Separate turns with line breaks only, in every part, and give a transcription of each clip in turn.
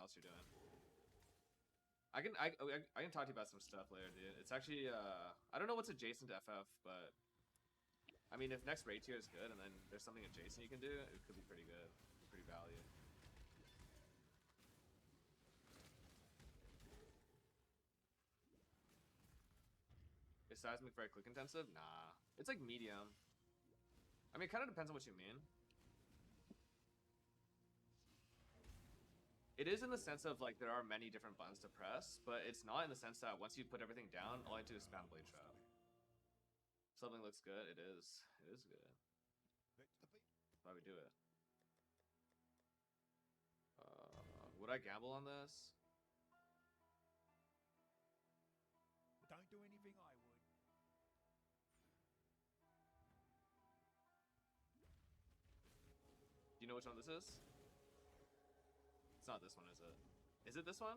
else you're doing. I can talk to you about some stuff later, dude. It's actually I don't know what's adjacent to FF, but I mean if next raid tier is good and then there's something adjacent you can do, it could be pretty good, pretty value. Is seismic very click intensive? Nah, it's like medium. I mean, it kind of depends on what you mean. It is in the sense of like there are many different buttons to press, but it's not in the sense that once you put everything down, all you do is spam blade trap. Something looks good, it is. It is good. That's why we do it. Would I gamble on this?
Don't do anything I would.
Do you know which one this is? It's not this one, is it? Is it this one?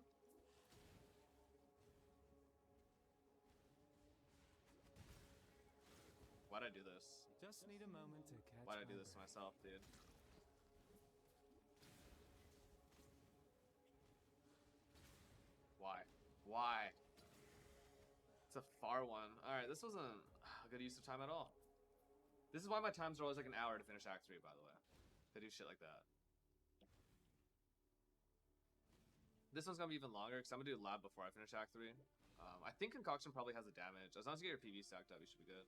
Why'd I do this?
Just need a moment to catch.
Why'd I do this to myself, dude? Why? Why? It's a far one. Alright, this wasn't a good use of time at all. This is why my times are always like an hour to finish Act 3, by the way. They do shit like that. This one's gonna be even longer because I'm gonna do lab before I finish Act 3. I think Concoction probably has the damage. As long as you get your PV stacked up, you should be good.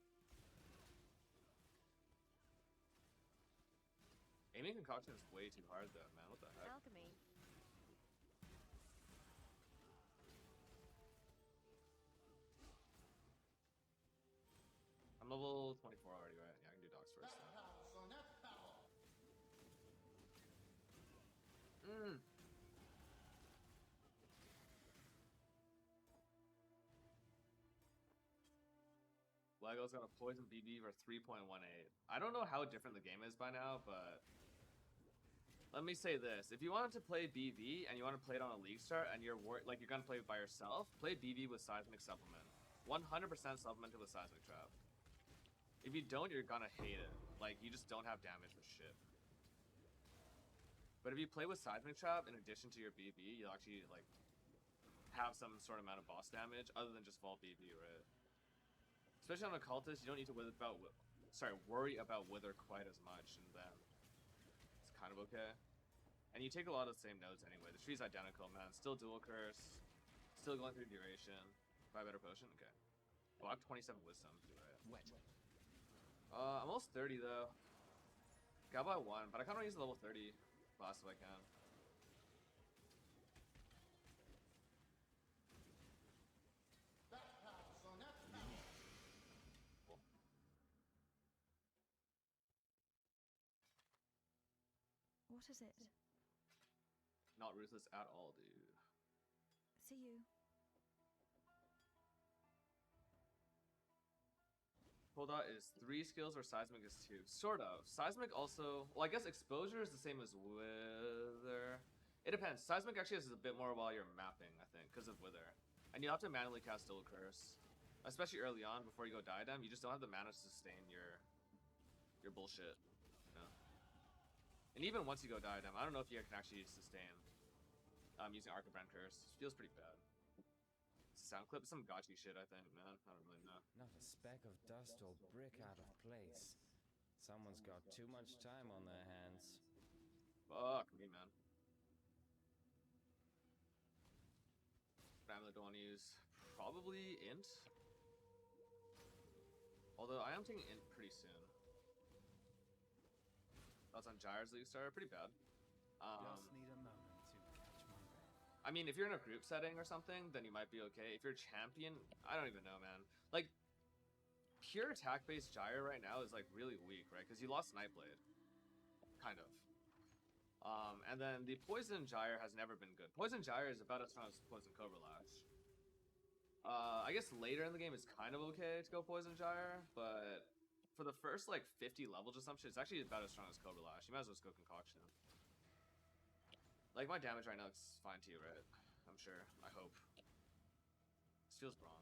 Aiming Concoction is way too hard though, man. What the heck?
Alchemy.
I'm level 24 already, right? Yeah, I can do dogs first. Lego's got a poison BB for 3.18. I don't know how different the game is by now, but let me say this: if you wanted to play BV and you want to play it on a league start and you're like you're gonna play it by yourself, play BV with seismic supplement. 100% supplemented with seismic trap. If you don't, you're gonna hate it. Like, you just don't have damage for shit. But if you play with seismic trap in addition to your BB, you'll actually like have some sort of amount of boss damage other than just vault BB, right? Especially on occultist, you don't need to worry about wither quite as much, and then it's kind of okay. And you take a lot of the same nodes anyway. The tree's identical, man. Still dual curse, still going through duration. Buy a better potion, okay. Well, I have 27 wisdom, right?
Wet.
I'm almost 30 though. Got by 1, but I kind of use the level 30 boss if I can. Cool.
What is it?
Not ruthless at all, dude.
See you.
Coldot is 3 skills or seismic is 2. Sort of. Seismic also... Well, I guess exposure is the same as wither. It depends. Seismic actually has a bit more while you're mapping, I think, because of wither. And you have to manually cast dual curse. Especially early on, before you go diadem, you just don't have the mana to sustain your bullshit. You know? And even once you go diadem, I don't know if you can actually sustain using Arcabrand Curse. It feels pretty bad. Sound clip, some gotchi shit, I think, man. I don't really know.
Not a speck of dust or brick out of place. Someone's got too much time on their hands.
Fuck me, man. But I really don't want to use probably int. Although I am taking int pretty soon. Thoughts on Gyre's League Star? Pretty bad.
Just need a moment to catch my breath.
I mean, if you're in a group setting or something, then you might be okay. If you're champion, I don't even know, man. Like, pure attack-based Gyre right now is, like, really weak, right? Because you lost Nightblade. Kind of. And then the Poison Gyre has never been good. Poison Gyre is about as strong as Poison Cobra Lash. I guess later in the game it's kind of okay to go Poison Gyre, but for the first, like, 50 levels or some shit, it's actually about as strong as Cobra Lash. You might as well just go Concoction. Like, my damage right now is fine to you, right? I'm sure. I hope. This feels wrong.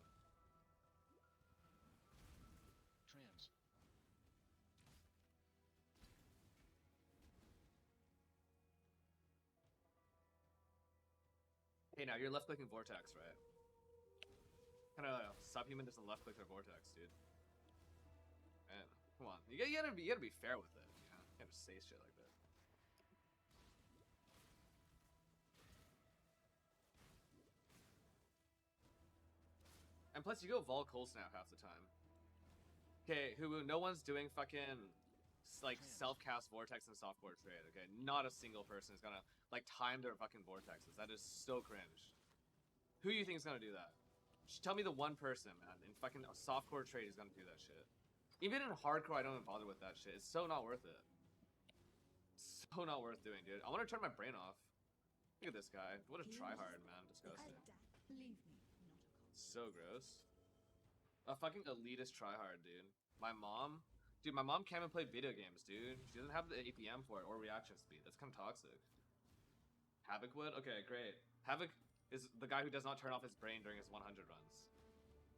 Trans.
Hey, now you're left clicking Vortex, right? Kind of subhuman doesn't left click their Vortex, dude. Man, come on. You gotta be fair with it. You know? You can't just say shit like that. And plus, you go Vol Cold Snap half the time. Okay, no one's doing fucking like self-cast Vortex and softcore trade. Okay, not a single person is gonna like time their fucking Vortexes. That is so cringe. Who do you think is gonna do that? Just tell me the one person, man, in fucking softcore trade is gonna do that shit. Even in hardcore, I don't even bother with that shit. It's so not worth it. So not worth doing, dude. I want to turn my brain off. Look at this guy. What a tryhard, man. Disgusting. So gross. A fucking elitist tryhard, dude. My mom can't even play video games, dude. She doesn't have the APM for it or reaction speed. That's kind of toxic. Havoc would? Okay, great. Havoc is the guy who does not turn off his brain during his 100 runs.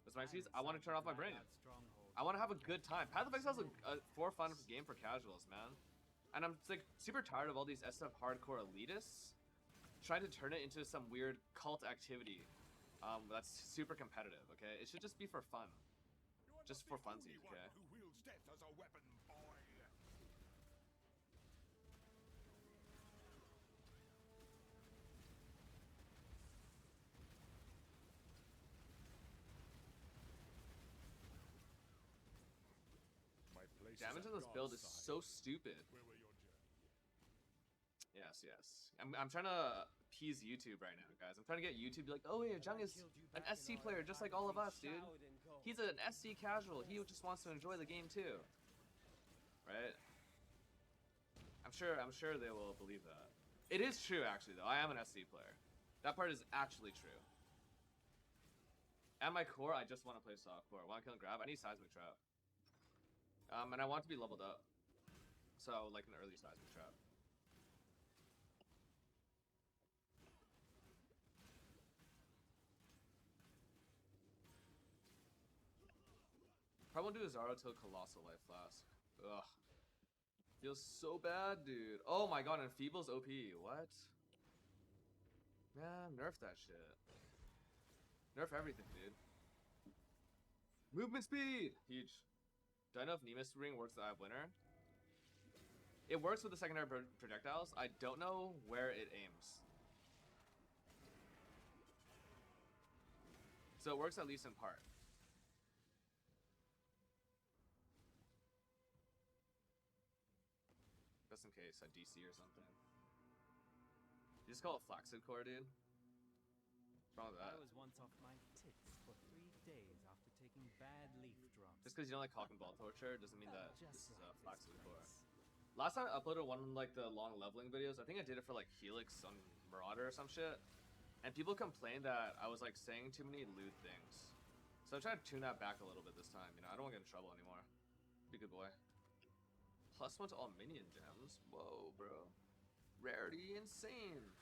That's my excuse. I want to turn off my brain. I want to have a good time. Path of Exile is a for fun game for casuals, man. And I'm like super tired of all these SF hardcore elitists trying to turn it into some weird cult activity that's super competitive, okay? It should just be for fun. Just for funsies, okay?
Who wields death as a weapon, boy? My place
Damage
is
on
at
this build
God's
is
side.
so stupid.
Where were your journeys?
Yes. I'm trying to appease YouTube right now, guys. I'm trying to get YouTube to be like, oh yeah, Jung is an SC player just like all of us, dude. He's an SC casual. He just wants to enjoy the game too. Right? I'm sure they will believe that. It is true actually though. I am an SC player. That part is actually true. At my core, I just want to play softcore. I want to kill and grab. I need seismic trap. And I want to be leveled up. So like an early seismic trap. Probably won't do a Zaro till Colossal Life Flask. Ugh. Feels so bad, dude. Oh my god, and Feeble's OP. What? Man, nerf that shit. Nerf everything, dude. Movement speed! Huge. Do I know if Nemus Ring works the winner? It works with the secondary projectiles. I don't know where it aims. So it works at least in part. Just in case, a DC or something. You just call it Flaccid Core, dude? What's wrong with that?
I was once off my tits for 3 days after taking bad leaf drops.
Just because you don't like Cock and Ball Torture doesn't mean that
Just
this is a
like
Flaccid
this
Core.
place.
Last time I uploaded one of like the long leveling videos, I think I did it for like Helix on Marauder or some shit. And people complained that I was like saying too many lewd things. So I tried to tune that back a little bit this time, you know, I don't want to get in trouble anymore. Be a good boy. +1 to all minion gems. Whoa, bro. Rarity insane.